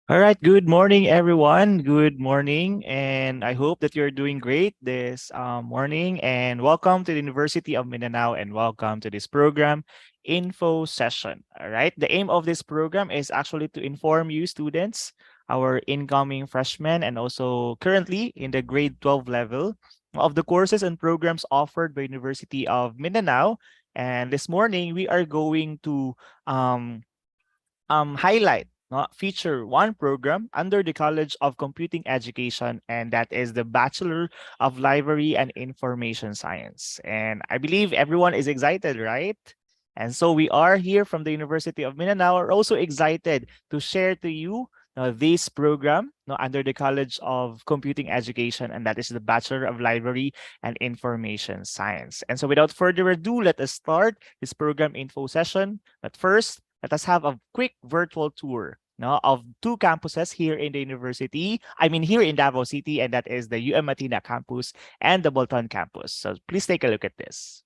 All right, good morning, everyone. Good morning, and I hope that you're doing great this morning. And welcome to the University of Mindanao, and welcome to this program, Info Session. All right, the aim of this program is actually to inform you, students, our incoming freshmen, and also currently in the grade 12 level of the courses and programs offered by University of Mindanao. And this morning, we are going to um, highlight, feature one program under the College of Computing Education, and that is the Bachelor of Library and Information Science. And I believe everyone is excited, right? And so we are here from the University of Mindanao are also excited to share to you this program under the College of Computing Education, and that is the Bachelor of Library and Information Science. And so without further ado, let us start this program info session. But first, let us have a quick virtual tour of two campuses here in the university. I mean, here in Davao City, and that is the UM Atina campus and the Bolton campus. So please take a look at this.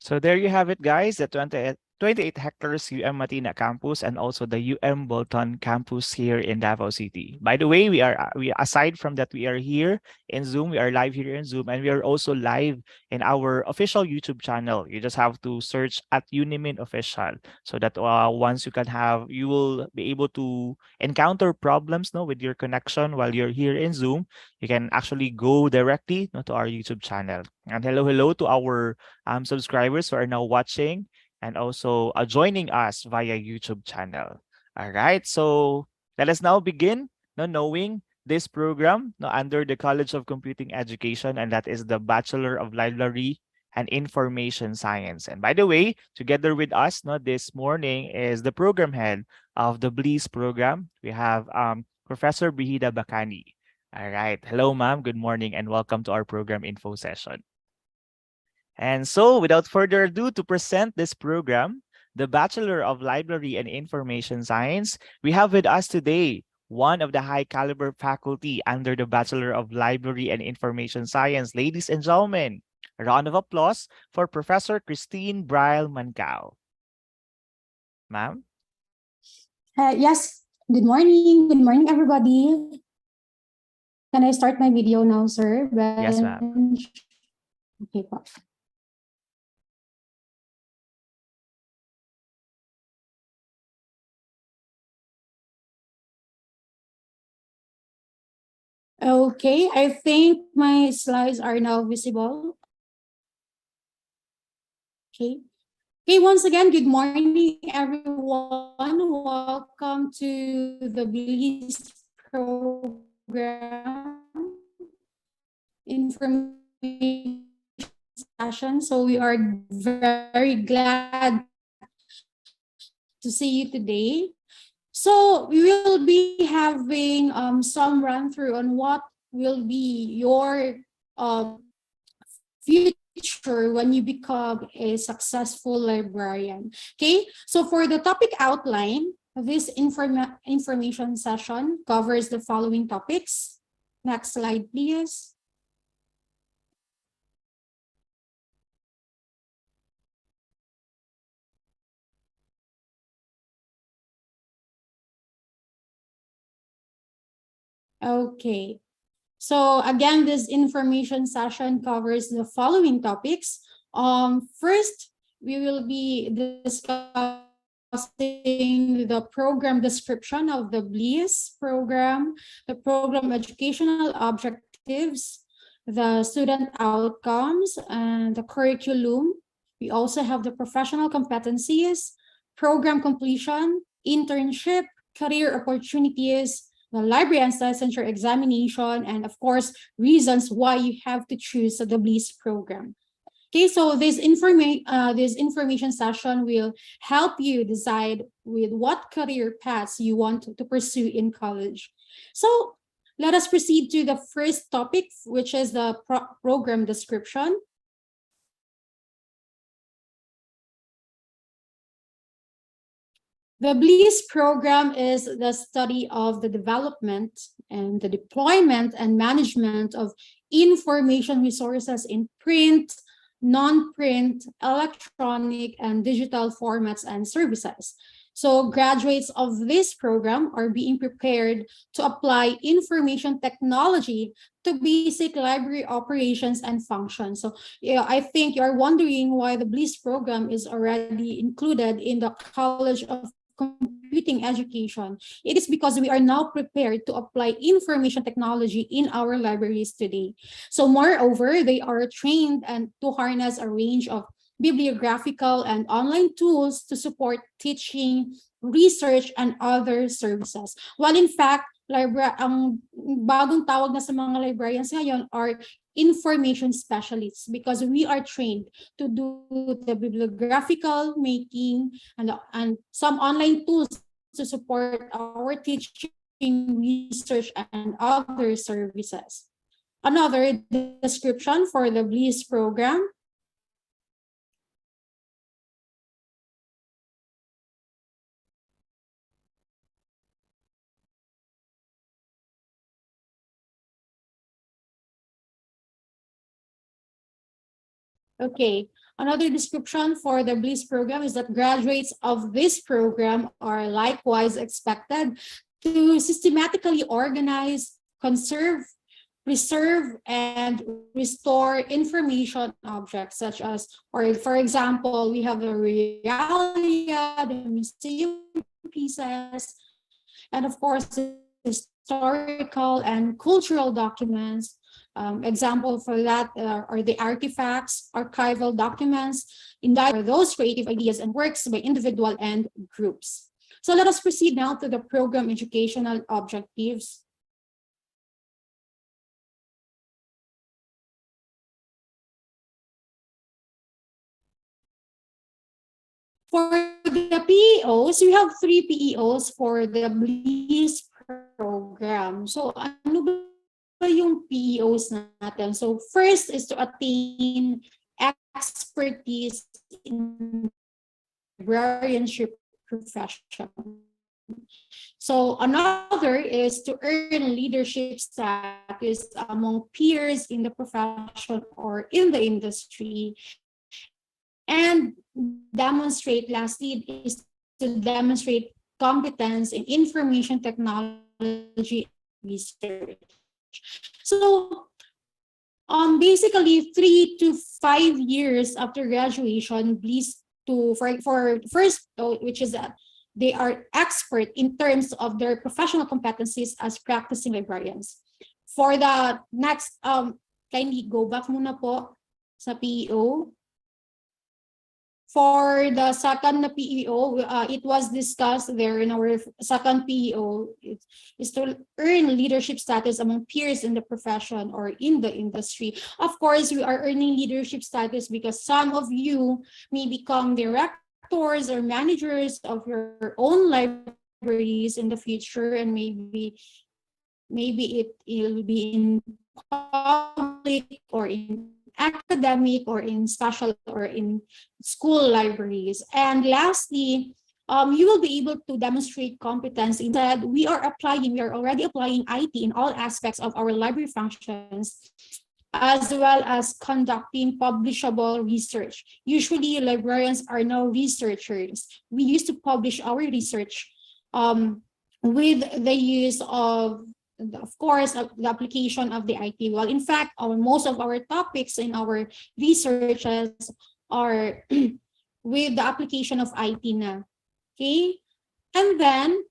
So there you have it, guys. The 28 hectares UM Matina campus and also the UM Bolton campus here in Davao City. By the way, we aside from that, we are here in Zoom. We are live here in Zoom, and we are also live in our official YouTube channel. You just have to search at Unimin Official, so that once you will be able to encounter problems no with your connection while you're here in Zoom. You can actually go directly no, to our YouTube channel. And hello to our subscribers who are now watching and also joining us via YouTube channel. All right, so let us now begin knowing this program under the College of Computing Education, and that is the Bachelor of Library and Information Science. And by the way, together with us this morning is the program head of the BLEAS program. We have Professor Brihida Bakani. All right. Hello, ma'am. Good morning and welcome to our program info session. And so, without further ado, to present this program, the Bachelor of Library and Information Science, we have with us today one of the high caliber faculty under the Bachelor of Library and Information Science. Ladies and gentlemen, a round of applause for Professor Christine Braille Mancao. Ma'am? Yes, good morning. Good morning, everybody. Can I start my video now, sir? Yes, ma'am. Okay, po. Okay, I think my slides are now visible. Okay. Okay, once again, good morning, everyone. Welcome to the BLEAS program information session. So we are very glad to see you today. So we will be having some run through on what will be your future when you become a successful librarian. Okay, so for the topic outline, this information session covers the following topics. Next slide, please. Okay. So again, this information session covers the following topics. First, we will be discussing the program description of the BLEAS program, the program educational objectives, the student outcomes, and the curriculum. We also have the professional competencies, program completion, internship, career opportunities, the library and licensure examination, and of course, reasons why you have to choose the BLEAS program. Okay, so this information session will help you decide with what career paths you want to pursue in college. So let us proceed to the first topic, which is the program description. The BLEAS program is the study of the development and the deployment and management of information resources in print, non-print, electronic, and digital formats and services. So graduates of this program are being prepared to apply information technology to basic library operations and functions. So yeah, I think you're wondering why the BLEAS program is already included in the College of Computing Education. It is because we are now prepared to apply information technology in our libraries today. So moreover, they are trained and to harness a range of bibliographical and online tools to support teaching, research, and other services. While in fact, ang bagong tawag na sa mga librarians ngayon are information specialists because we are trained to do the bibliographical making and some online tools to support our teaching, research, and other services. Another description for the BLEAS program. Okay, Another description for the BLISS program is that graduates of this program are likewise expected to systematically organize, conserve, preserve, and restore information objects such as, or for example, we have the realia, the museum pieces, and of course, historical and cultural documents. Example for that are the artifacts, archival documents, indictments, or those creative ideas and works by individual and groups. So let us proceed now to the program educational objectives. For the PEOs, we have three PEOs for the BLIS program. So ano ba yung PEOs natin? So first is to attain expertise in librarianship profession. So another is to earn leadership status among peers in the profession or in the industry. And demonstrate, lastly, is to demonstrate competence in information technology and research. So basically 3 to 5 years after graduation, please for first, which is that they are expert in terms of their professional competencies as practicing librarians. For the next, kindly go back muna po sa PEO. For the second na PEO, it was discussed there in our second PEO, is to earn leadership status among peers in the profession or in the industry. Of course, we are earning leadership status because some of you may become directors or managers of your own libraries in the future, and maybe it will be in public or in academic or in special or in school libraries. And lastly, you will be able to demonstrate competence. Instead, we are already applying IT in all aspects of our library functions, as well as conducting publishable research. Usually, librarians are now researchers. We used to publish our research with the use of course, the application of the IT. Well, in fact, most of our topics in our researches are with the application of IT na. Okay? And then,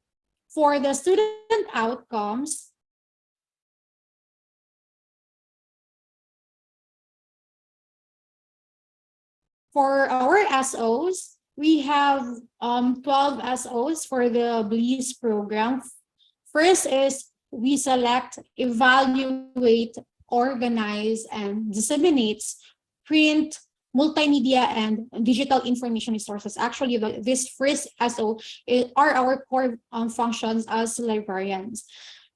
for the student outcomes, for our SOs, we have 12 SOs for the BLIS program. First is we select, evaluate, organize, and disseminates print, multimedia, and digital information resources. Actually, this first SO are our core functions as librarians.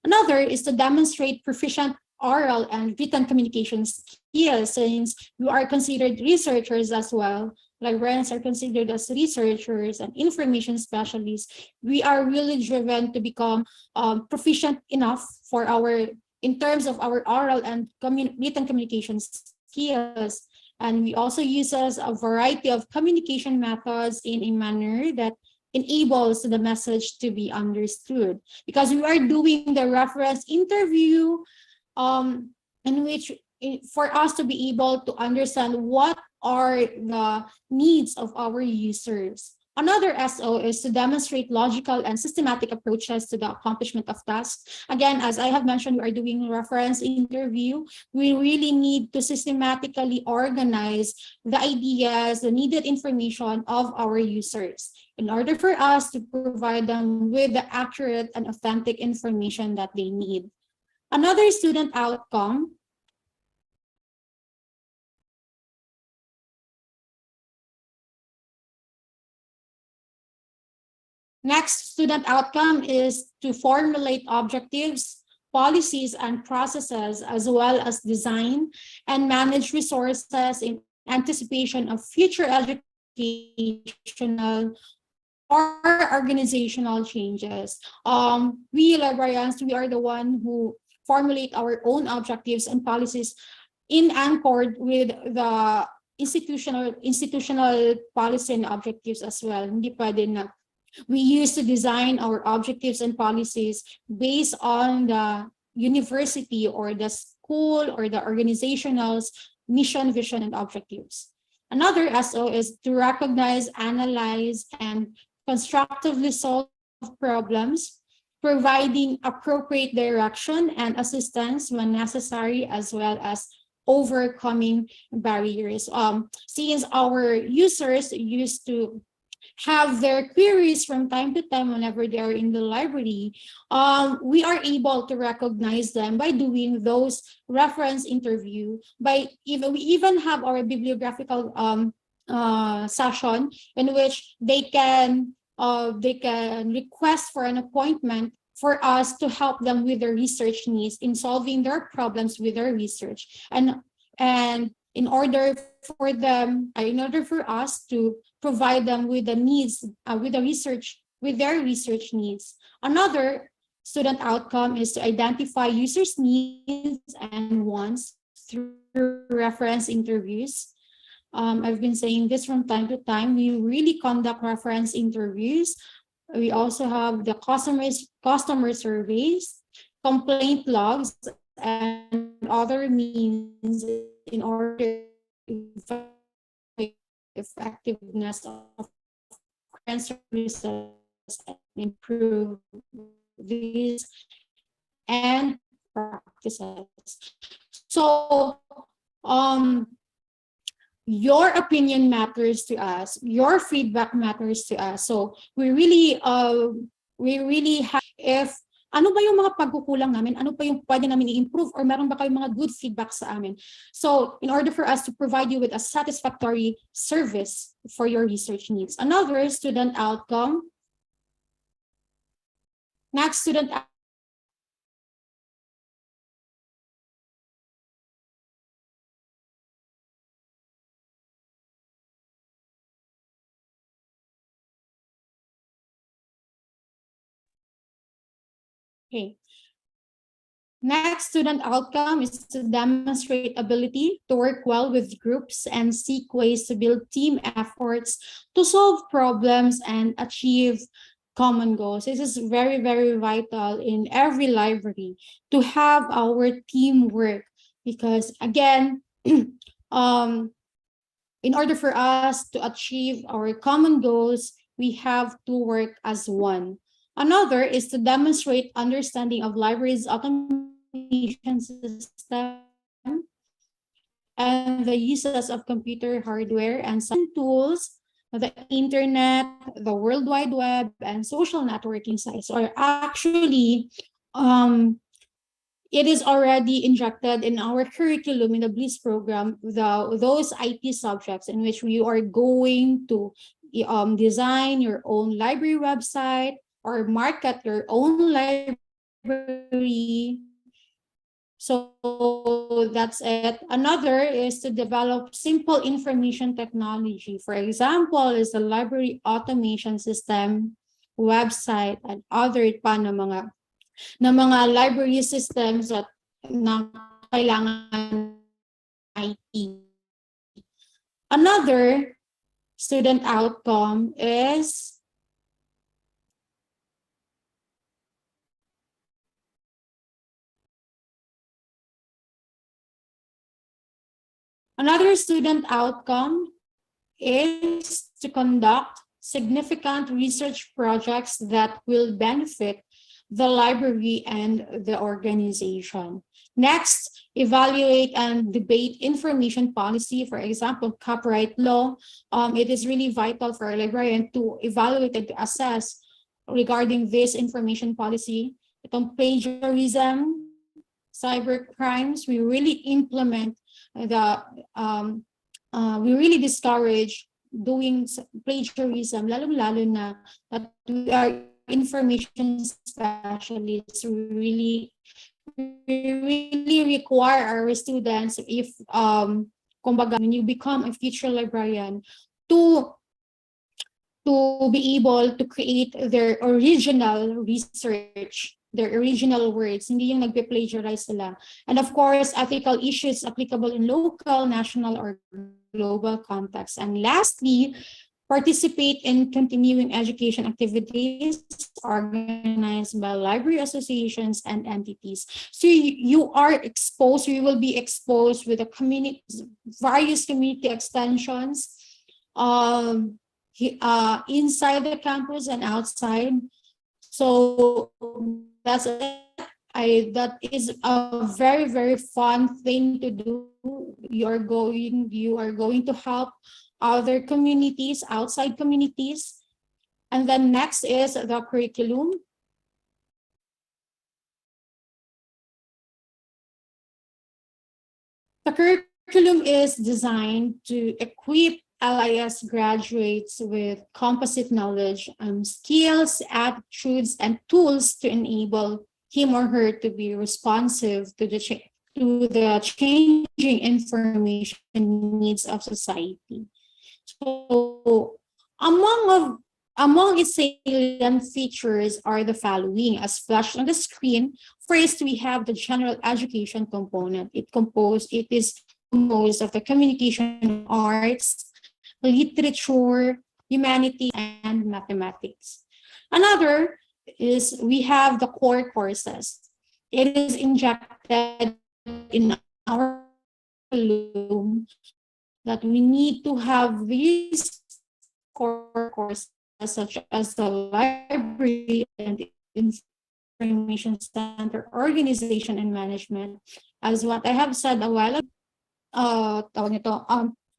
Another is to demonstrate proficient oral and written communication skills, since we are considered researchers as well. Librarians are considered as researchers and information specialists. We are really driven to become proficient enough for in terms of our oral and written communication skills. And we also use a variety of communication methods in a manner that enables the message to be understood. Because we are doing the reference interview, in which for us to be able to understand what are the needs of our users. Another SO is to demonstrate logical and systematic approaches to the accomplishment of tasks. Again, as I have mentioned, we are doing reference interview. We really need to systematically organize the ideas, the needed information of our users in order for us to provide them with the accurate and authentic information that they need. Another student outcome Next student outcome is to formulate objectives, policies, and processes, as well as design and manage resources in anticipation of future educational or organizational changes. We librarians, we are the one who formulate our own objectives and policies in accord with the institutional policy and objectives as well. Hindi pwede na we used to design our objectives and policies based on the university or the school or the organizational's mission, vision, and objectives. Another SO is to recognize, analyze, and constructively solve problems, providing appropriate direction and assistance when necessary, as well as overcoming barriers. Since our users used to have their queries from time to time whenever they are in the library, we are able to recognize them by doing those reference interview. We even have our bibliographical session in which they can request for an appointment for us to help them with their research needs in solving their problems with their research, and in order for us to provide them with the needs, with their research needs. Another student outcome is to identify users' needs and wants through reference interviews. I've been saying this from time to time. We really conduct reference interviews. We also have the customer surveys, complaint logs, and other means in order to evaluate effectiveness of current services and improve these and practices. So, your opinion matters to us. Your feedback matters to us. So we really have if ano ba yung mga pagkukulang namin, ano pa yung pwede namin i-improve, or meron ba kayong mga good feedback sa amin. So in order for us to provide you with a satisfactory service for your research needs. Another student outcome. Next student Okay. Next student outcome is to demonstrate ability to work well with groups and seek ways to build team efforts to solve problems and achieve common goals. This is very, very vital in every library to have our teamwork, because again, in order for us to achieve our common goals, we have to work as one. Another is to demonstrate understanding of libraries' automation system and the uses of computer hardware and tools, the internet, the World Wide Web, and social networking sites are actually it is already injected in our curriculum in the BLISS program, those IT subjects in which you are going to design your own library website or market your own library. So that's it. Another is to develop simple information technology. For example, is the library automation system, website, and other pa na mga library systems that na kailangan IT. Another student outcome is to conduct significant research projects that will benefit the library and the organization. Next, evaluate and debate information policy. For example, copyright law. It is really vital for a librarian to evaluate and to assess regarding this information policy. Itong plagiarism, cyber crimes, we really implement we really discourage doing plagiarism, lalo na that we are information specialists. We really require our students, if kumbaga, when you become a future librarian, to be able to create their original research their original words, hindi yung nagpe-plagiarize sila. And of course, ethical issues applicable in local, national, or global context. And lastly, participate in continuing education activities organized by library associations and entities. So you are exposed, you will be exposed with the community, various community extensions inside the campus and outside. So that's it. That is a very, very fun thing to do. You are going to help other communities, outside communities. And then next is the curriculum. The curriculum is designed to equip LIS graduates with composite knowledge, skills, attitudes, and tools to enable him or her to be responsive to the changing information needs of society. So among its salient features are the following, as flashed on the screen. First, we have the general education component. It is composed of the communication arts, literature, humanities, and mathematics. Another is we have the core courses. It is injected in our curriculum that we need to have these core courses such as the library and information center, organization and management, as what I have said a while ago.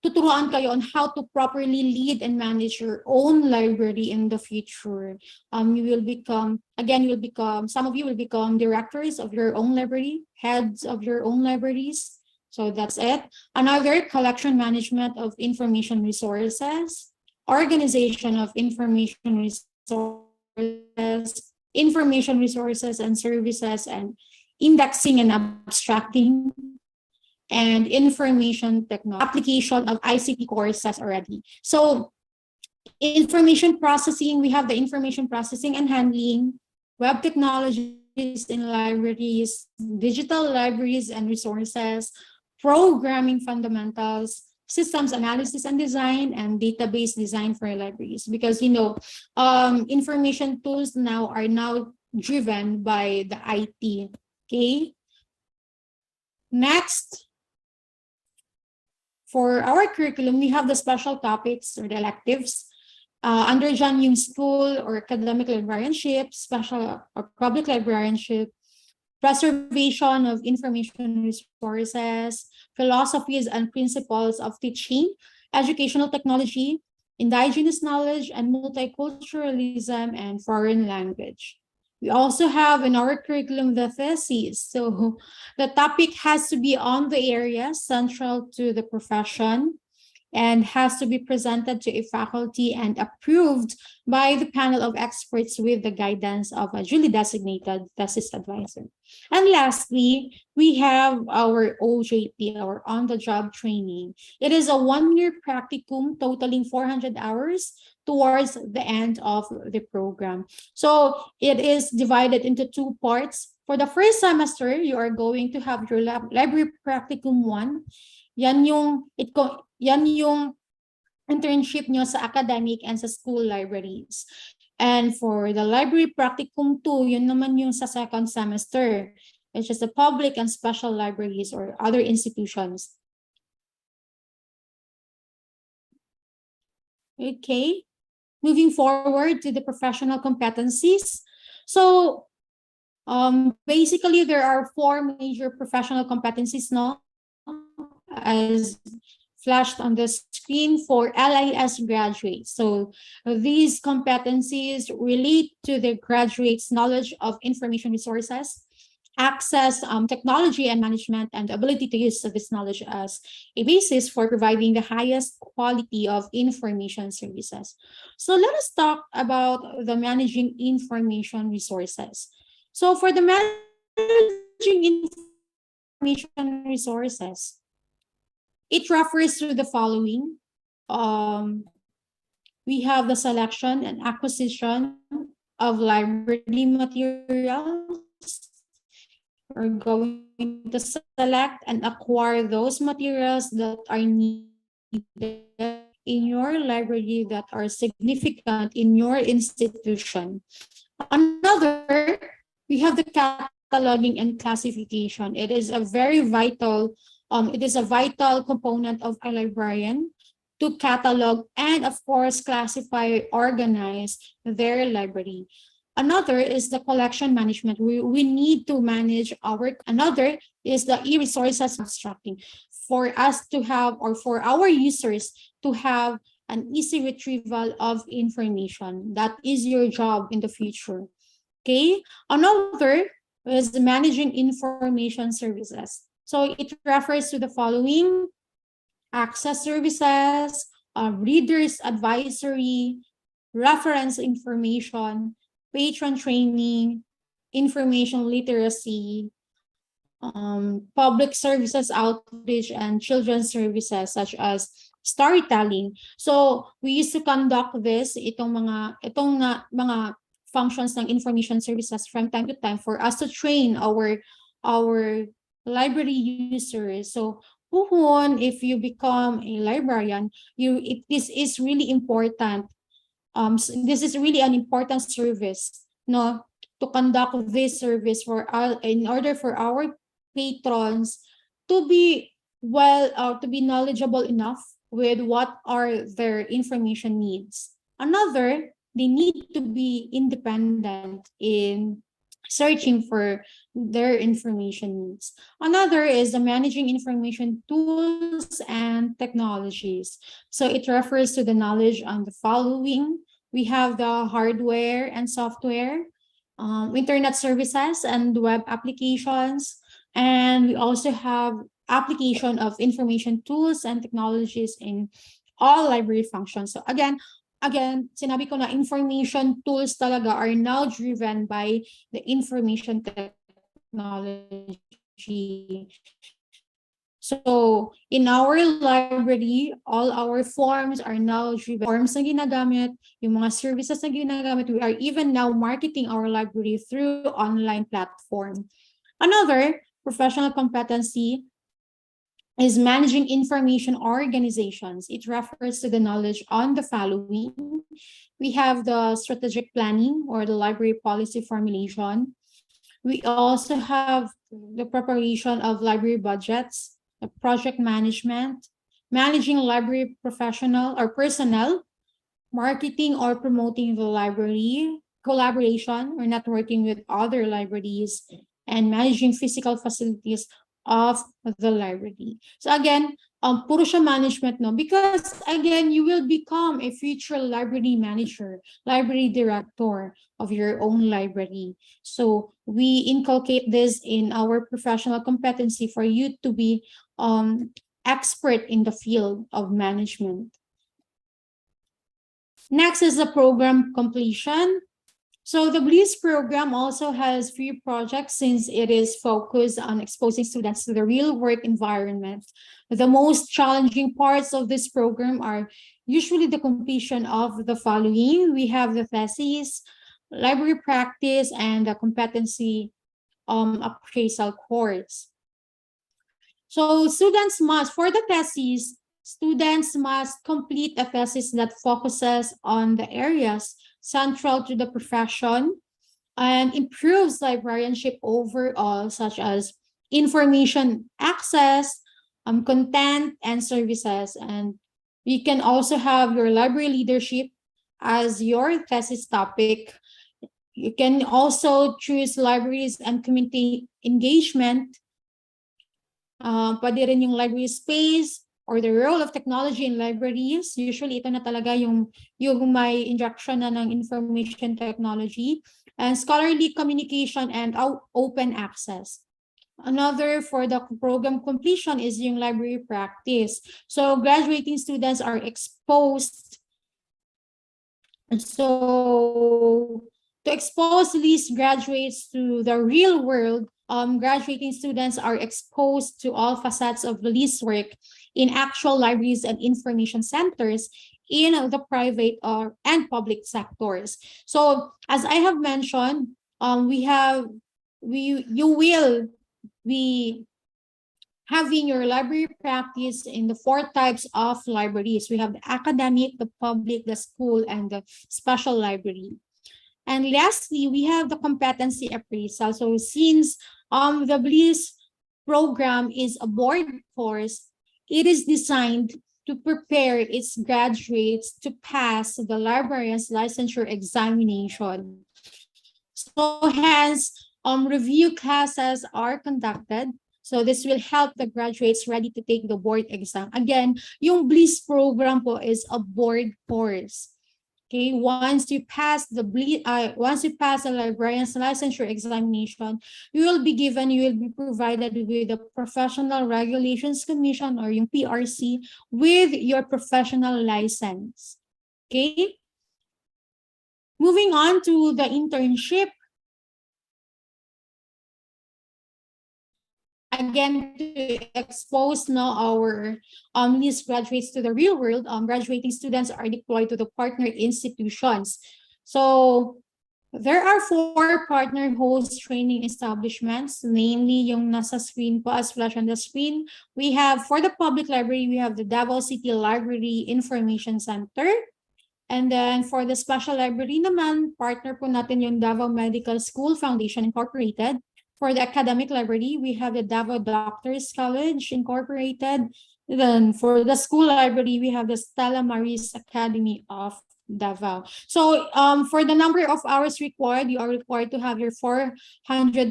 Tuturuan kayo on how to properly lead and manage your own library in the future. Some of you will become directors of your own library, heads of your own libraries. So that's it. Another, collection management of information resources, organization of information resources and services, and indexing and abstracting, and information technology, application of ICT courses already. So information processing, we have the information processing and handling, web technologies in libraries, digital libraries and resources, programming fundamentals, systems analysis and design, and database design for libraries. Because information tools now are now driven by the IT. Okay. Next, for our curriculum, we have the special topics or the electives. Under dyan yung school or academic librarianship, special or public librarianship, preservation of information resources, philosophies and principles of teaching, educational technology, indigenous knowledge, and multiculturalism and foreign language. We also have in our curriculum the theses. So the topic has to be on the area central to the profession and has to be presented to a faculty and approved by the panel of experts with the guidance of a duly designated thesis advisor. And lastly, we have our OJT, our on-the-job training. It is a one-year practicum totaling 400 hours towards the end of the program. So it is divided into two parts. For the first semester, you are going to have your library practicum 1. Yan yung internship nyo sa academic and sa school libraries. And for the library practicum 2, yun naman yung sa second semester, which is the public and special libraries or other institutions. Okay, moving forward to the professional competencies. So basically, there are 4 major professional competencies, no? As flashed on the screen for LIS graduates. So these competencies relate to the graduates' knowledge of information resources, access, technology and management, and the ability to use this knowledge as a basis for providing the highest quality of information services. So let us talk about the managing information resources. So for the managing information resources, it refers to the following. We have the selection and acquisition of library materials. We're going to select and acquire those materials that are needed in your library that are significant in your institution. Another, we have the cataloging and classification. It is a very vital component of a librarian to catalog and of course classify, organize their library. Another is the collection management. We need to manage our. Another is the e-resources abstracting for us to have, or for our users to have, an easy retrieval of information. That is your job in the future. Okay. Another is managing information services. So it refers to the following: access services, readers advisory, reference information, patron training, information literacy, public services outreach, and children's services such as storytelling. So we used to conduct this, mga functions ng information services from time to time for us to train our library users. So if you become a librarian, this is really important. This is really an important service, no, to conduct this service for in order for our patrons to be to be knowledgeable enough with what are their information needs. Another, they need to be independent in searching for their information needs. Another is the managing information tools and technologies. So it refers to the knowledge on the following. We have the hardware and software, internet services and web applications, and we also have application of information tools and technologies in all library functions. So sinabi ko na information tools talaga are now driven by the information technology. So in our library, all our forms are now driven. Forms na ginagamit, yung mga services na ginagamit, we are even now marketing our library through online platform. Another professional competency is managing information organizations. It refers to the knowledge on the following. We have the strategic planning or the library policy formulation. We also have the preparation of library budgets, the project management, managing library professional or personnel, marketing or promoting the library, collaboration or networking with other libraries, and managing physical facilities of the library. So again, puro siya management, no? Because again, you will become a future library manager, library director of your own library. So we inculcate this in our professional competency for you to be expert in the field of management. Next is the program completion. So the BLIS program also has 3 projects since it is focused on exposing students to the real work environment. The most challenging parts of this program are usually the completion of the following. We have the thesis, library practice, and the competency appraisal course. So for the thesis, students must complete a thesis that focuses on the areas central to the profession and improves librarianship overall, such as information access, content, and services. And you can also have your library leadership as your thesis topic. You can also choose libraries and community engagement. Pwede rin yung library space or the role of technology in libraries. Usually, ito na talaga yung may injection na ng information technology, and scholarly communication and open access. Another for the program completion is yung library practice. So graduating students are exposed. So to expose these graduates to the real world, graduating students are exposed to all facets of the LIS work in actual libraries and information centers in the private or and public sectors. So as I have mentioned, you will be having your library practice in the four types of libraries. We have the academic, the public, the school, and the special library. And lastly, we have the competency appraisal. So since the BLIS program is a board course, it is designed to prepare its graduates to pass the librarian's licensure examination. So hence, review classes are conducted. So this will help the graduates ready to take the board exam. Again, yung BLIS program po is a board course. Okay, once you pass the librarian's licensure examination, you will be provided with the Professional Regulations Commission or yung PRC with your professional license. Okay? Moving on to the internship. Again, to expose now our these graduates to the real world, graduating students are deployed to the partner institutions. So there are 4 partner host training establishments, namely yung nasa screen po as flash on the screen. We have, for the public library, we have the Davao City Library Information Center. And then for the special library naman, partner po natin yung Davao Medical School Foundation Incorporated. For the academic library, we have the Davao Doctors College Incorporated. Then for the school library, we have the Stella Maris Academy of Davao. So for the number of hours required, you are required to have your 400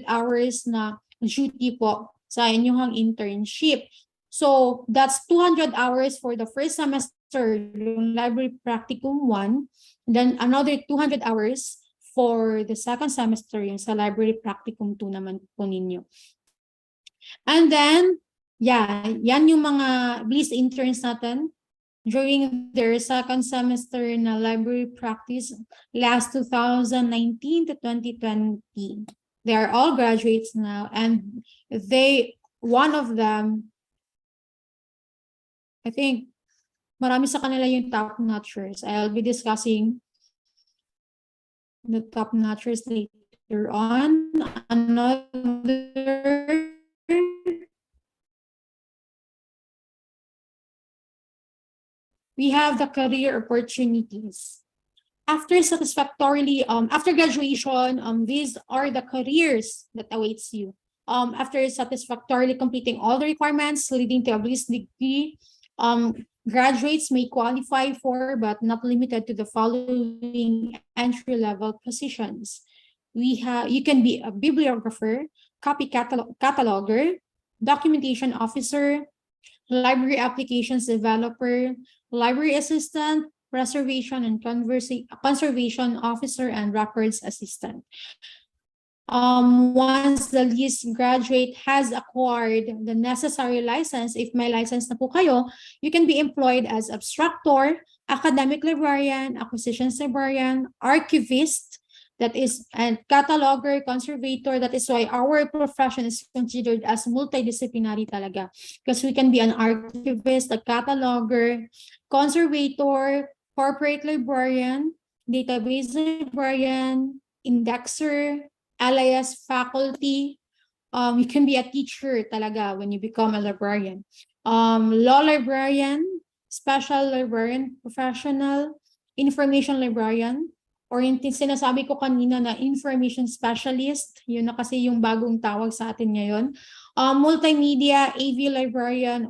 hours na duty po sa inyong internship. So that's 200 hours for the first semester, yung library practicum 1, then another 200 hours for the second semester yung sa library practicum 2 naman po ninyo. And then, yeah, yan yung mga BLIS interns natin during their second semester na library practice last 2019 to 2020. They are all graduates now, and one of them, I think, marami sa kanila yung top-notchers. I'll be discussing the top-notchers later on. We have the career opportunities. After graduation, these are the careers that awaits you. After satisfactorily completing all the requirements leading to a BLIS degree, graduates may qualify for, but not limited to, the following entry-level positions. You can be a bibliographer, copy cataloger, documentation officer, library applications developer, library assistant, preservation and conservation officer, and records assistant. Once the LIS graduate has acquired the necessary license, if may license na po kayo, you can be employed as abstractor, academic librarian, acquisitions librarian, archivist, that is, and cataloger, conservator. That is why our profession is considered as multidisciplinary talaga. Because we can be an archivist, a cataloger, conservator, corporate librarian, database librarian, indexer, alias faculty. You can be a teacher talaga when you become a librarian. Law librarian, special librarian, professional, information librarian, or yung sinasabi ko kanina na information specialist, yun na kasi yung bagong tawag sa atin ngayon. Multimedia, AV librarian,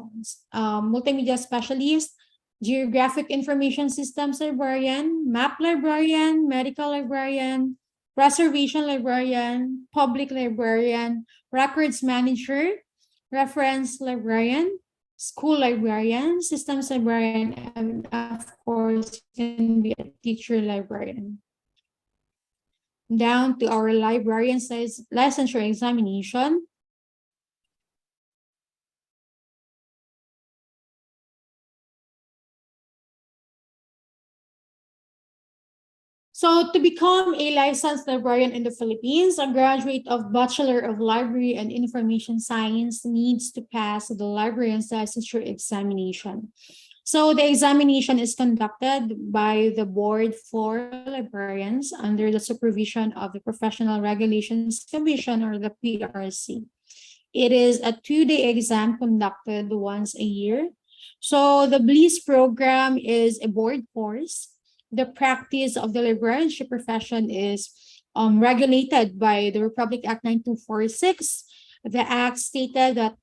multimedia specialist, geographic information systems librarian, map librarian, medical librarian, preservation librarian, public librarian, records manager, reference librarian, school librarian, systems librarian, and of course, can be a teacher librarian. Down to our librarian licensure examination. So to become a licensed librarian in the Philippines, a graduate of Bachelor of Library and Information Science needs to pass the librarian's licensure examination. So the examination is conducted by the Board for Librarians under the supervision of the Professional Regulations Commission, or the PRC. It is a 2-day exam conducted once a year. So the BLEAS program is a board course. The practice of the librarianship profession is regulated by the Republic Act 9246. The act stated that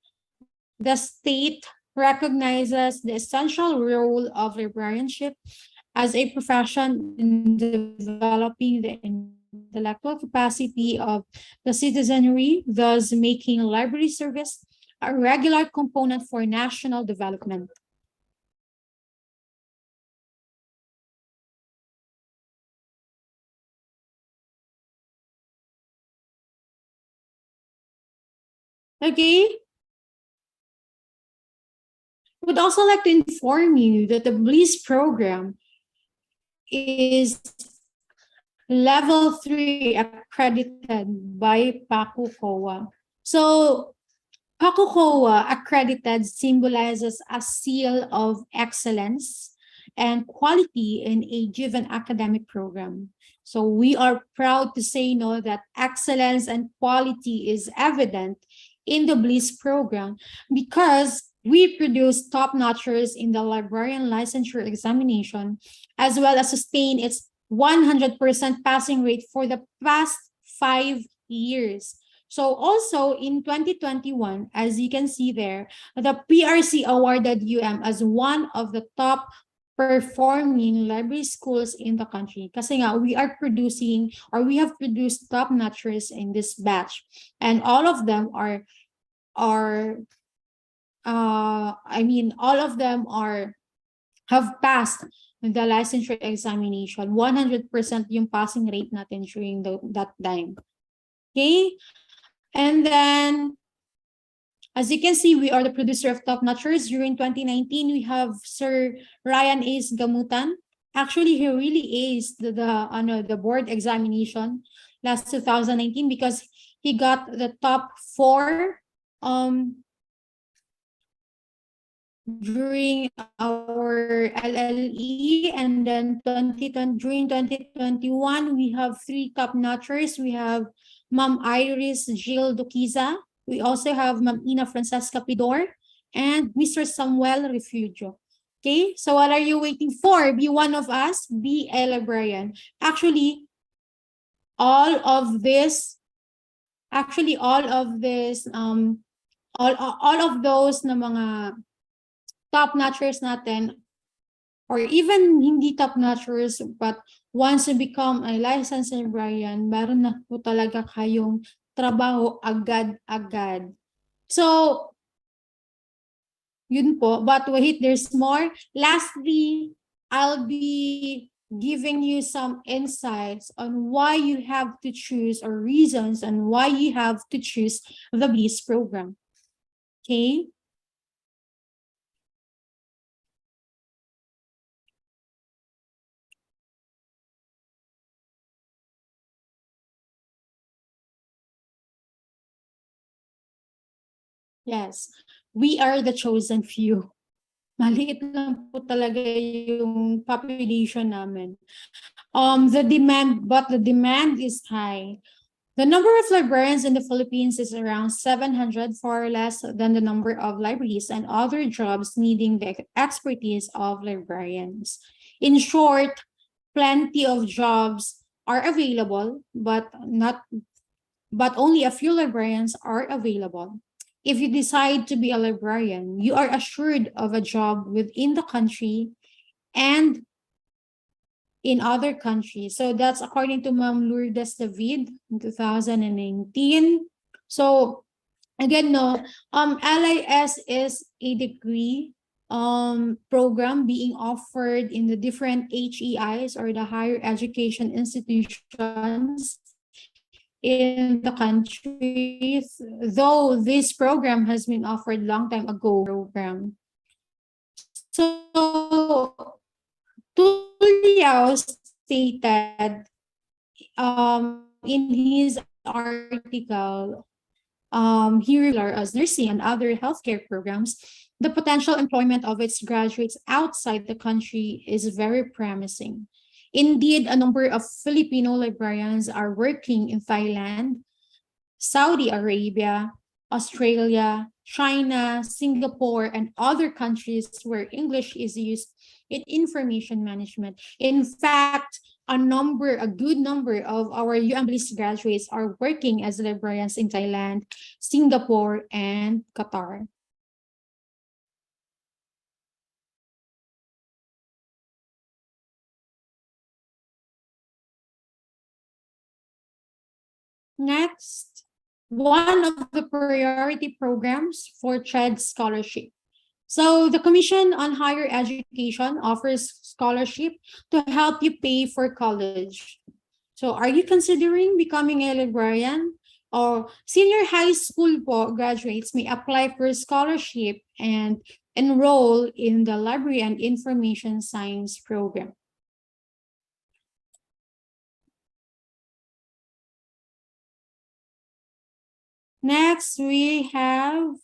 the state recognizes the essential role of librarianship as a profession in developing the intellectual capacity of the citizenry, thus making library service a regular component for national development. Okay, would also like to inform you that the BLEAS program is level 3 accredited by PACU-COA. So PACU-COA accredited symbolizes a seal of excellence and quality in a given academic program. So we are proud to say no that excellence and quality is evident in the BLEAS program because we produce top-notchers in the librarian licensure examination, as well as sustain its 100% passing rate for the past 5 years. So also in 2021, as you can see there, the PRC awarded as one of the top performing library schools in the country. Kasi nga, we are producing, or we have produced top-notchers in this batch. And all of them all of them have passed the licensure examination. 100% yung passing rate natin during that time. Okay? And then, as you can see, we are the producer of top notchers. During 2019, we have Sir Ryan Ace Gamutan. Actually, he really aced the board examination last 2019 because he got the top 4 during our LLE, and then during 2021, we have 3 top notchers. We have Ma'am Iris Jill Duquiza. We also have Ma'am Ina Francesca Pidor and Mr. Samuel Refugio. Okay, so what are you waiting for? Be one of us, be a librarian. Actually, all of those na mga top notchers natin, or even hindi top notchers, but once you become a licensed librarian, meron na po talaga kayong trabaho agad-agad. So, yun po. But wait, there's more. Lastly, I'll be giving you some insights on why you have to choose, or reasons on why you have to choose the BLEAS program. Okay? Yes, we are the chosen few. Maliit lang po talaga yung population namin. The demand is high. The number of librarians in the Philippines is around 700, far less than the number of libraries and other jobs needing the expertise of librarians. In short, plenty of jobs are available, but only a few librarians are available. If you decide to be a librarian, you are assured of a job within the country and in other countries. So that's according to Ma'am Lourdes David in 2019. So again, LIS is a degree program being offered in the different HEIs, or the higher education institutions in the country, though this program has been offered long time ago. So Tuliao stated in his article, he as nursing and other healthcare programs, The potential employment of its graduates outside the country is very promising. Indeed, a number of Filipino librarians are working in Thailand, Saudi Arabia, Australia, China, Singapore, and other countries where English is used in information management. In fact, a good number of our UMBLIS graduates are working as librarians in Thailand, Singapore, and Qatar. Next, one of the priority programs for CHED scholarship. So the Commission on Higher Education offers scholarship to help you pay for college. So are you considering becoming a librarian? Or senior high school graduates may apply for scholarship and enroll in the Library and Information Science program. Next, we have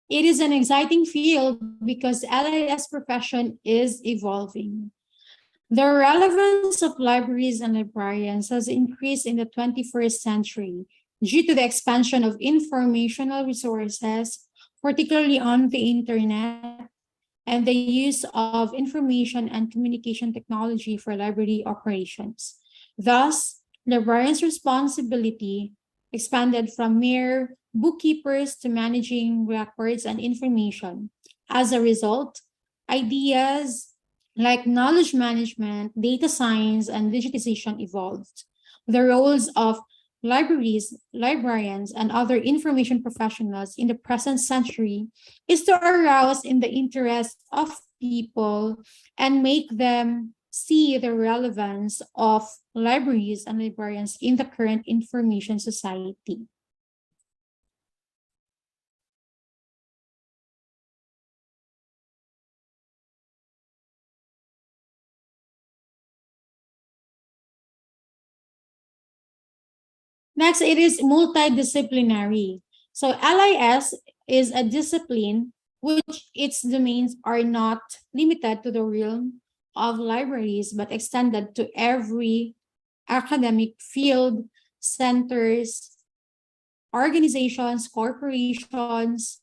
it is an exciting field because LIS profession is evolving. The relevance of libraries and librarians has increased in the 21st century due to the expansion of informational resources, particularly on the internet, and the use of information and communication technology for library operations. Thus, librarians' responsibility expanded from mere bookkeepers to managing records and information. As a result, ideas like knowledge management, data science, and digitization evolved. The roles of librarians, and other information professionals in the present century is to arouse in the interest of people and make them see the relevance of libraries and librarians in the current information society. Next, it is multidisciplinary. So LIS is a discipline which its domains are not limited to the realm of libraries, but extended to every academic field, centers, organizations, corporations,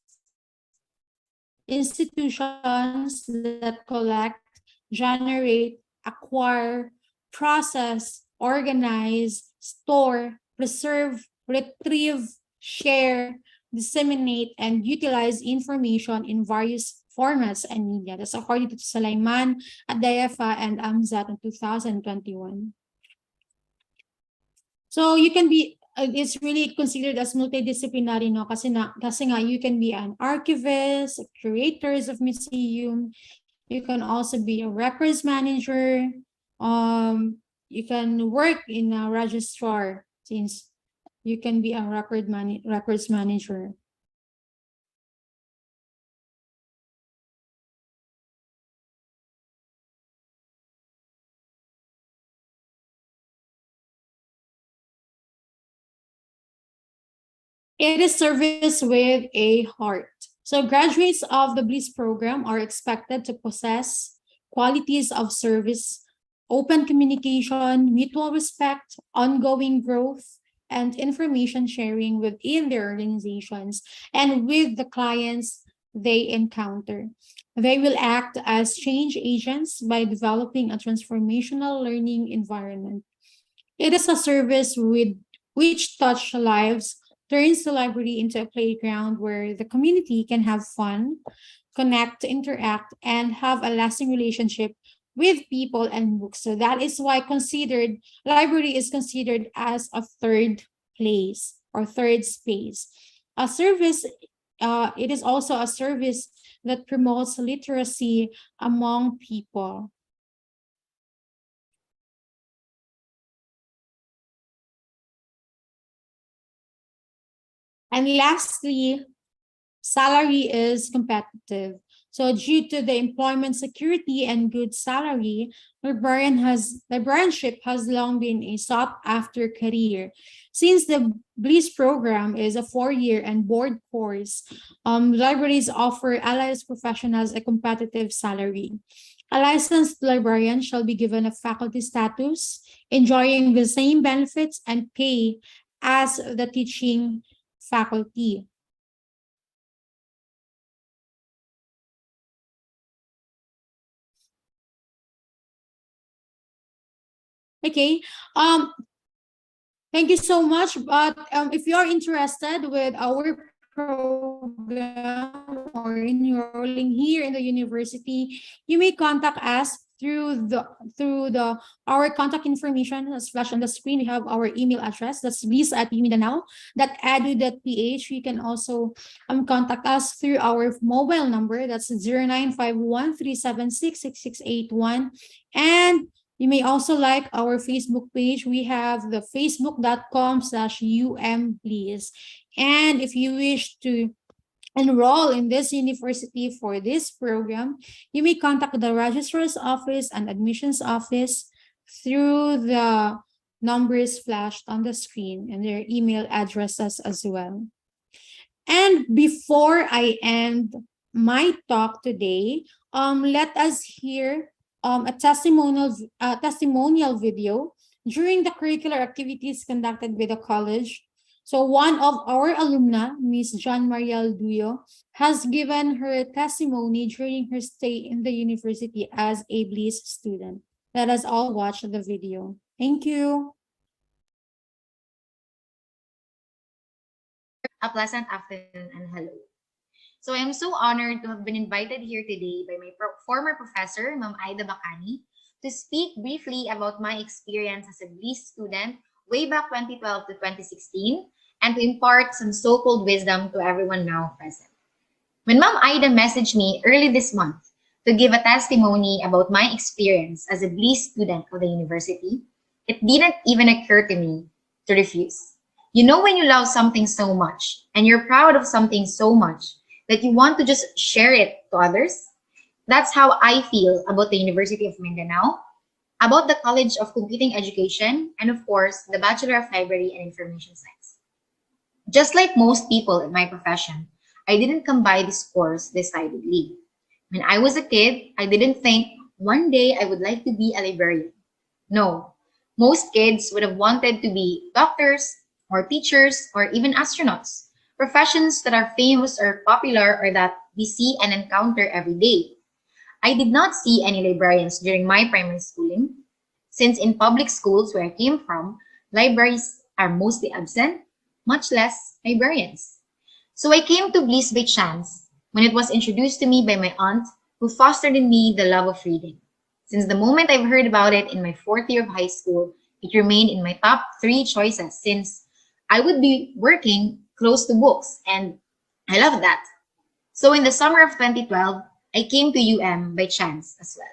institutions that collect, generate, acquire, process, organize, store, preserve, retrieve, share, disseminate, and utilize information in various formats and media. That's according to Sulaiman, Adayafa, and Amzat in 2021. So you can be it's really considered as multidisciplinary, no, kasi nga you can be an archivist, curators of museum, you can also be a records manager, you can work in a registrar since you can be a records manager. It is service with a heart. So graduates of the BLIS program are expected to possess qualities of service, open communication, mutual respect, ongoing growth, and information sharing within their organizations and with the clients they encounter. They will act as change agents by developing a transformational learning environment. It is a service with which touch lives, turns the library into a playground where the community can have fun, connect, interact, and have a lasting relationship with people and books. So that is why considered library is considered as a third place or third space. A service, it is also a service that promotes literacy among people. And lastly, salary is competitive. So due to the employment security and good salary, librarianship has long been a sought after career. Since the BLIS program is a 4-year and board course, libraries offer allied professionals a competitive salary. A licensed librarian shall be given a faculty status, enjoying the same benefits and pay as the teaching faculty. Okay. Thank you so much. But if you are interested with our program or enrolling here in the university, you may contact us through the our contact information as flash on the screen. We have our email address. That's visa@umindanao.edu.ph. You can also contact us through our mobile number. That's 0951 376 6681. And you may also like our Facebook page. We have the facebook.com/umplease. And if you wish to enroll in this university for this program, you may contact the registrar's office and admissions office through the numbers flashed on the screen and their email addresses as well. And before I end my talk today, let us hear a testimonial video during the curricular activities conducted with the college. So one of our alumna, Miss John Mariel Duyo, has given her testimony during her stay in the university as a BLIS student. Let us all watch the video. Thank you. A pleasant afternoon and hello. So I am so honored to have been invited here today by my former professor, Ma'am Ida Bacani, to speak briefly about my experience as a BLIS student way back 2012 to 2016 and to impart some so-called wisdom to everyone now present. When Ma'am Ida messaged me early this month to give a testimony about my experience as a BLIS student of the university, it didn't even occur to me to refuse. You know when you love something so much and you're proud of something so much that you want to just share it to others? That's how I feel about the University of Mindanao, about the College of Computing Education, and of course, the Bachelor of Library and Information Science. Just like most people in my profession, I didn't come by this course decidedly. When I was a kid, I didn't think one day I would like to be a librarian. No, most kids would have wanted to be doctors, or teachers, or even astronauts, professions that are famous or popular or that we see and encounter every day. I did not see any librarians during my primary schooling, since in public schools where I came from, libraries are mostly absent, much less librarians. So I came to BLIS by chance when it was introduced to me by my aunt who fostered in me the love of reading. Since the moment I've heard about it in my 4th year of high school, it remained in my top 3 choices since I would be working close to books, and I love that. So in the summer of 2012, I came to UM by chance as well.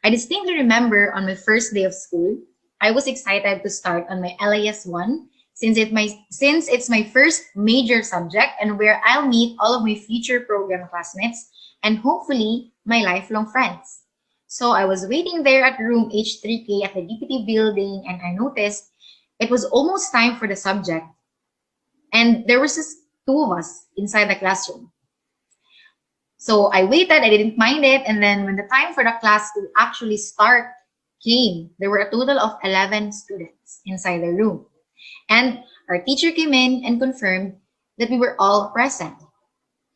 I distinctly remember on my first day of school, I was excited to start on my LIS 1 since it's my first major subject and where I'll meet all of my future program classmates and hopefully my lifelong friends. So I was waiting there at room H3K at the DPT building and I noticed it was almost time for the subject. And there was just 2 of us inside the classroom. So I waited, I didn't mind it. And then when the time for the class to actually start came, there were a total of 11 students inside the room. And our teacher came in and confirmed that we were all present,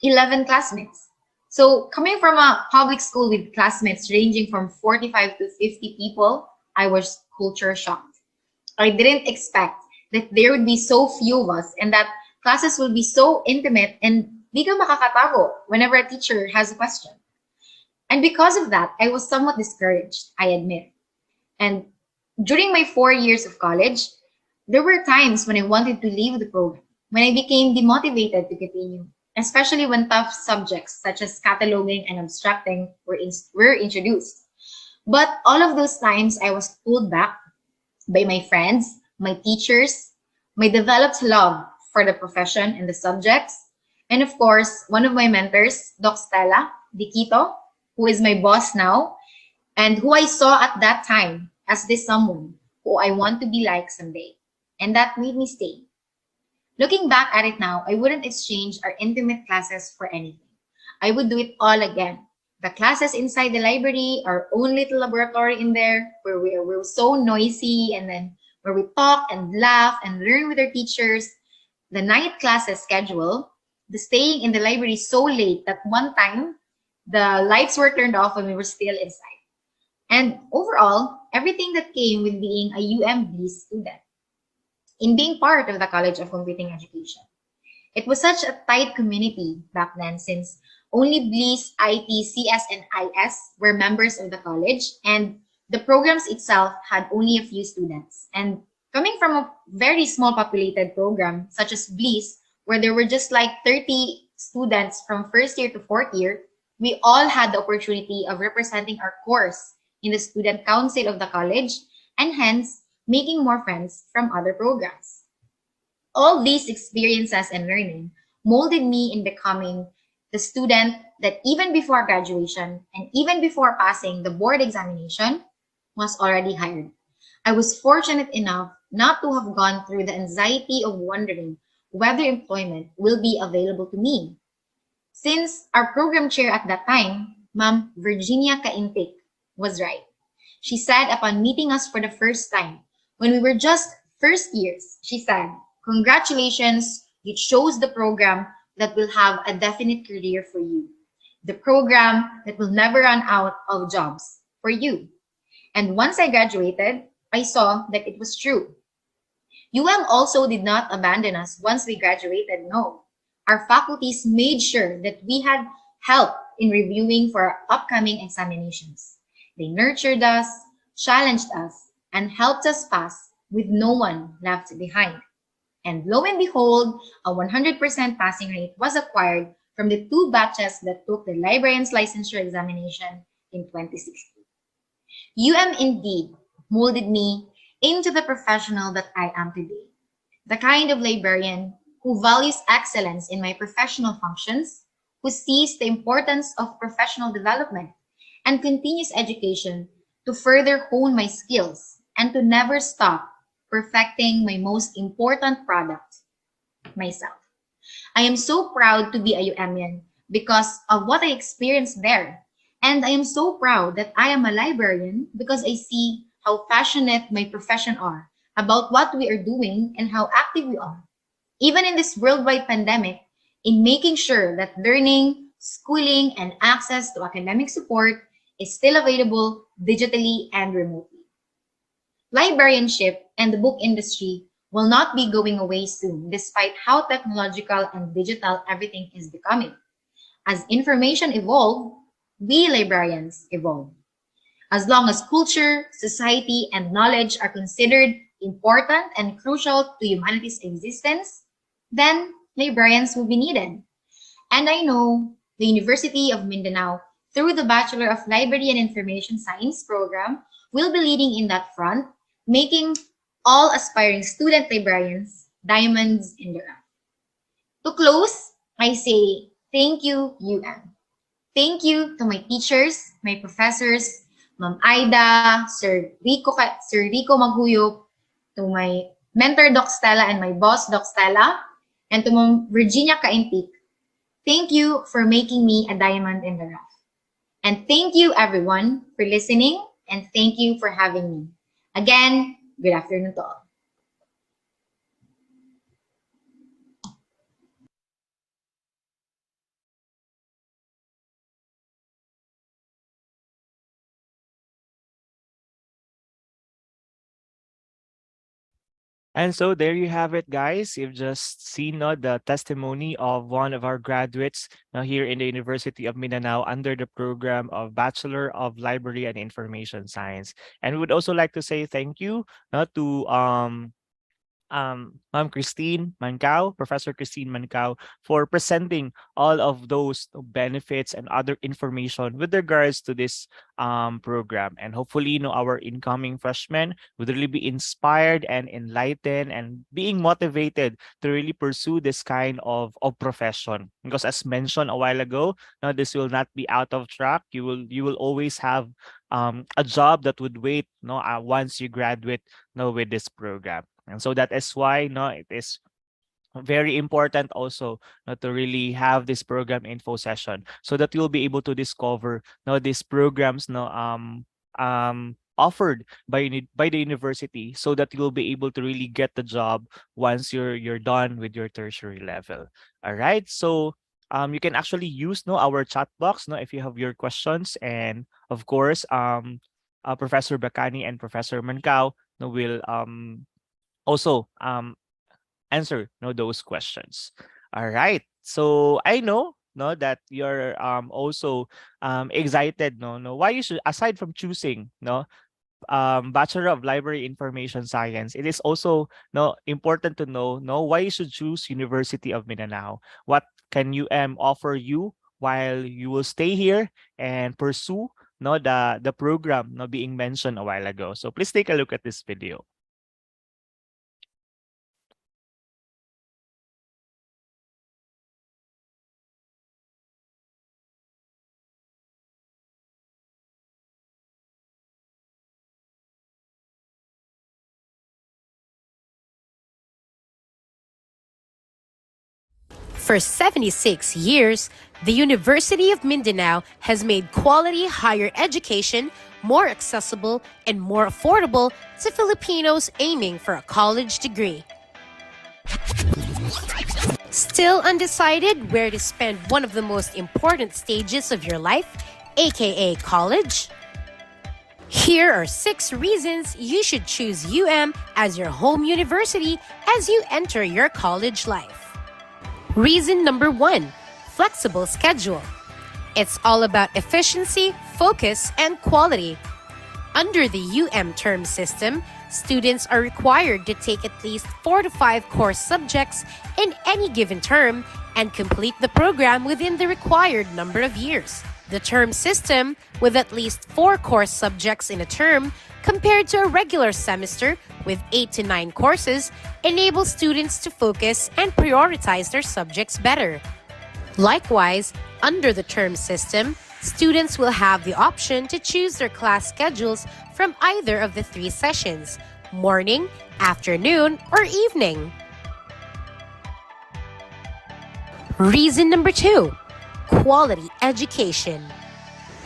11 classmates. So coming from a public school with classmates ranging from 45 to 50 people, I was culture shocked. I didn't expect that there would be so few of us and that classes will be so intimate and di ka makakatago whenever a teacher has a question. And because of that, I was somewhat discouraged, I admit. And during my 4 years of college, there were times when I wanted to leave the program, when I became demotivated to continue, especially when tough subjects such as cataloging and abstracting were introduced. But all of those times, I was pulled back by my friends, my teachers, my developed love for the profession and the subjects, And of course, one of my mentors, Doc Stella Diquito, who is my boss now, and who I saw at that time as this someone who I want to be like someday. And that made me stay. Looking back at it now, I wouldn't exchange our intimate classes for anything. I would do it all again. The classes inside the library, our own little laboratory in there, where we're so noisy, and then where we talk and laugh and learn with our teachers, the night classes schedule, the staying in the library so late that one time the lights were turned off when we were still inside. And overall, everything that came with being a UMB student, in being part of the College of Computing Education. It was such a tight community back then since only BLIS, IT, CS, and IS were members of the college, and the programs itself had only a few students. And coming from a very small populated program such as BLIS, where there were just like 30 students from first year to fourth year, we all had the opportunity of representing our course in the student council of the college, and hence making more friends from other programs. All these experiences and learning molded me in becoming the student that even before graduation and even before passing the board examination was already hired. I was fortunate enough not to have gone through the anxiety of wondering whether employment will be available to me. Since our program chair at that time, Ma'am Virginia Kaintik, was right. She said upon meeting us for the first time, when we were just first years, she said, "Congratulations, you chose the program that will have a definite career for you. The program that will never run out of jobs for you." And once I graduated, I saw that it was true. UM also did not abandon us once we graduated, no. Our faculties made sure that we had help in reviewing for our upcoming examinations. They nurtured us, challenged us, and helped us pass with no one left behind. And lo and behold, a 100% passing rate was acquired from the two batches that took the librarian's licensure examination in 2016. UM indeed molded me into the professional that I am today, the kind of librarian who values excellence in my professional functions, who sees the importance of professional development and continuous education to further hone my skills and to never stop perfecting my most important product, myself. I am so proud to be a UMian because of what I experienced there. And I am so proud that I am a librarian because I see how passionate my profession are about what we are doing and how active we are, even in this worldwide pandemic, in making sure that learning, schooling, and access to academic support is still available digitally and remotely. Librarianship and the book industry will not be going away soon, despite how technological and digital everything is becoming. As information evolve, we librarians evolve. As long as culture, society, and knowledge are considered important and crucial to humanity's existence, then librarians will be needed. And I know the University of Mindanao, through the Bachelor of Library and Information Science program, will be leading in that front, making all aspiring student librarians diamonds in the rough. To close, I say thank you, UM. Thank you to my teachers, my professors, Ma'am Aida, Sir Rico Maghuyop, to my mentor, Doc Stella, and my boss, Doc Stella, and to Ma'am Virginia Kaintik. Thank you for making me a diamond in the rough. And thank you, everyone, for listening, and thank you for having me. Again, good afternoon to all. And so there you have it, guys. You've just seen the testimony of one of our graduates here in the University of Mindanao under the program of Bachelor of Library and Information Science. And we would also like to say thank you to Ma'am Christine Mancao, Professor Christine Mancao, for presenting all of those benefits and other information with regards to this program. And hopefully, our incoming freshmen would really be inspired and enlightened and being motivated to really pursue this kind of profession. Because as mentioned a while ago, no, this will not be out of track. You will always have a job that would wait once you graduate with this program. And so that is why it is very important also to really have this program info session so that you'll be able to discover these programs offered by the university so that you'll be able to really get the job once you're done with your tertiary level. All right, so you can actually use our chat box if you have your questions, and of course Professor Bacani and Professor Mancao will also answer those questions. All right. So I know that you're also excited why you should, aside from choosing Bachelor of Library Information Science, it is also important to know why you should choose University of Mindanao. What can offer you while you will stay here and pursue the program being mentioned a while ago. So please take a look at this video. For 76 years, the University of Mindanao has made quality higher education more accessible and more affordable to Filipinos aiming for a college degree. Still undecided where to spend one of the most important stages of your life, aka college? Here are 6 reasons you should choose as your home university as you enter your college life. Reason number 1, flexible schedule. It's all about efficiency, focus, and quality. Under the term system, students are required to take at least 4 to 5 course subjects in any given term and complete the program within the required number of years. The term system, with at least 4 course subjects in a term, compared to a regular semester with 8 to 9 courses, enables students to focus and prioritize their subjects better. Likewise, under the term system, students will have the option to choose their class schedules from either of the 3 sessions: morning, afternoon, or evening. Reason number 2, quality education.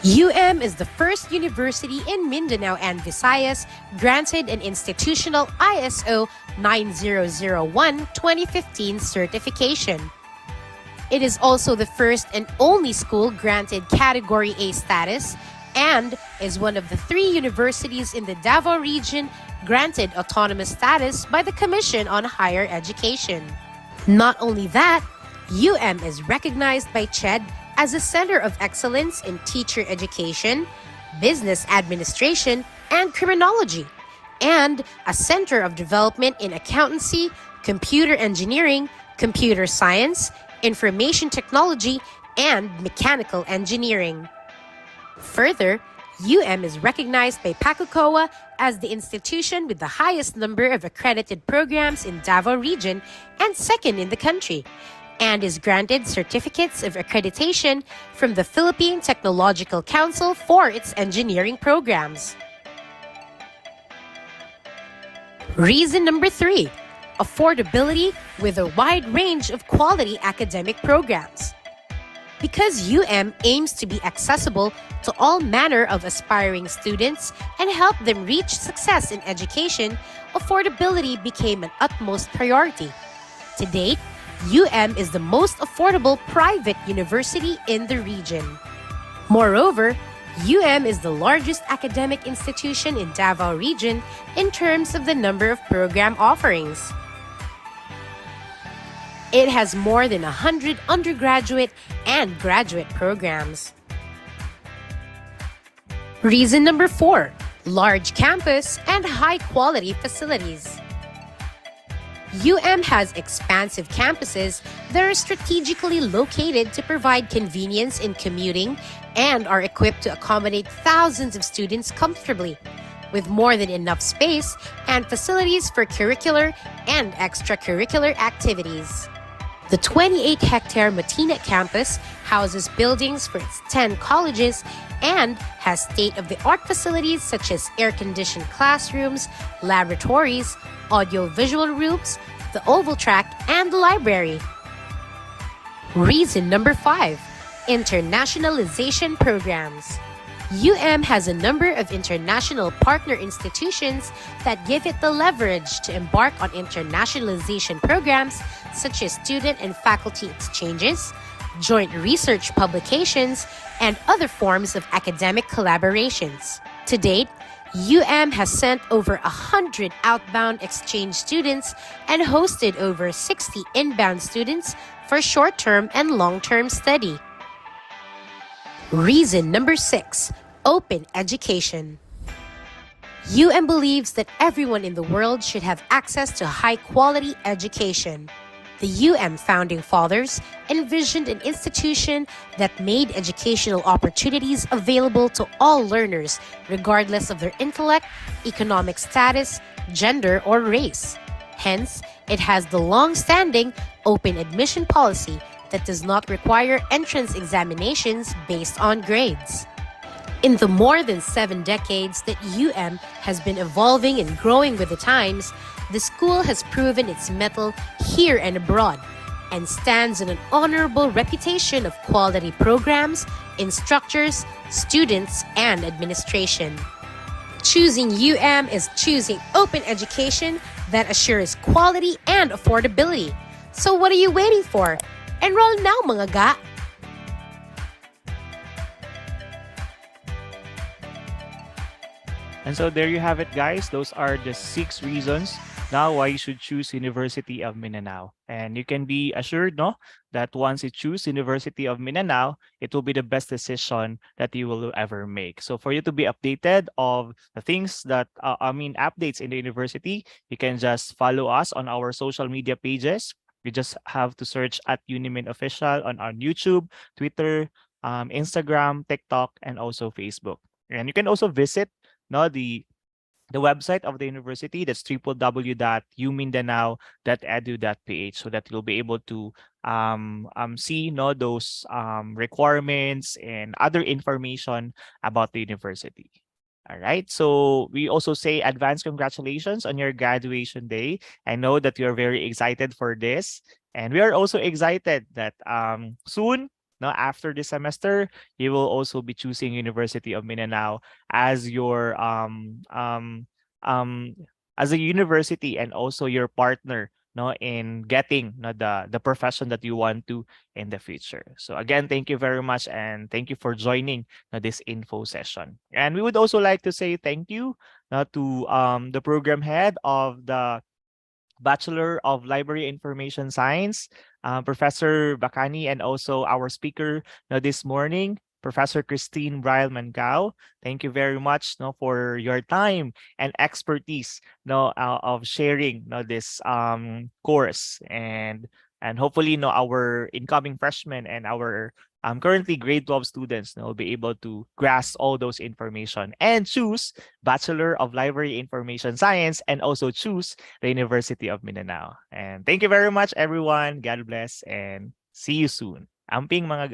is the first university in Mindanao and Visayas granted an institutional ISO 9001-2015 certification. It is also the first and only school granted Category A status and is one of the 3 universities in the Davao region granted autonomous status by the Commission on Higher Education. Not only that, is recognized by CHED as a center of excellence in teacher education, business administration, and criminology, and a center of development in accountancy, computer engineering, computer science, information technology, and mechanical engineering. Further, is recognized by PACUCOA as the institution with the highest number of accredited programs in Davao region and second in the country, and is granted certificates of accreditation from the Philippine Technological Council for its engineering programs. Reason number 3, affordability with a wide range of quality academic programs. Because aims to be accessible to all manner of aspiring students and help them reach success in education, affordability became an utmost priority. To date, is the most affordable private university in the region. Moreover, is the largest academic institution in Davao region in terms of the number of program offerings. It has more than 100 undergraduate and graduate programs. Reason number 4, large campus and high-quality facilities. UM has expansive campuses that are strategically located to provide convenience in commuting and are equipped to accommodate thousands of students comfortably, with more than enough space and facilities for curricular and extracurricular activities. The 28-hectare Matina campus houses buildings for its 10 colleges and has state-of-the-art facilities such as air-conditioned classrooms, laboratories, audio-visual rooms, the oval track, and the library. Reason number 5, internationalization programs. UM has a number of international partner institutions that give it the leverage to embark on internationalization programs such as student and faculty exchanges, joint research publications, and other forms of academic collaborations. To date, UM has sent over 100 outbound exchange students and hosted over 60 inbound students for short-term and long-term study. Reason number 6, open education. UM believes that everyone in the world should have access to high-quality education. The UM founding fathers envisioned an institution that made educational opportunities available to all learners, regardless of their intellect, economic status, gender, or race. Hence, it has the long-standing open admission policy that does not require entrance examinations based on grades. In the more than 7 decades that UM has been evolving and growing with the times, the school has proven its mettle here and abroad and stands on an honorable reputation of quality programs, instructors, students, and administration. Choosing UM is choosing open education that assures quality and affordability. So what are you waiting for? Enroll now, mga ga! And so there you have it, guys. Those are the 6 reasons now why you should choose University of Mindanao. And you can be assured, no, that once you choose University of Mindanao, it will be the best decision that you will ever make. So for you to be updated of the things that, updates in the university, you can just follow us on our social media pages. You just have to search at Unimin Official on our YouTube, Twitter, Instagram, TikTok, and also Facebook. And you can also visit the website of the university. That's www.umindanao.edu.ph, so that you'll be able to see those requirements and other information about the university. All right. So we also say advance congratulations on your graduation day. I know that you're very excited for this. And we are also excited that soon, after this semester, you will also be choosing University of Mindanao as your as a university and also your partner in getting the profession that you want to in the future. So again, thank you very much, and thank you for joining this info session. And we would also like to say thank you to the program head of the Bachelor of Library Information Science, Professor Bacani, and also our speaker this morning, Professor Christine Brial Mangao. Thank you very much for your time and expertise of sharing this course, and hopefully our incoming freshmen and our currently grade 12 students will be able to grasp all those information and choose Bachelor of Library Information Science and also choose the University of Mindanao. And thank you very much, everyone. God bless and see you soon. Amping mga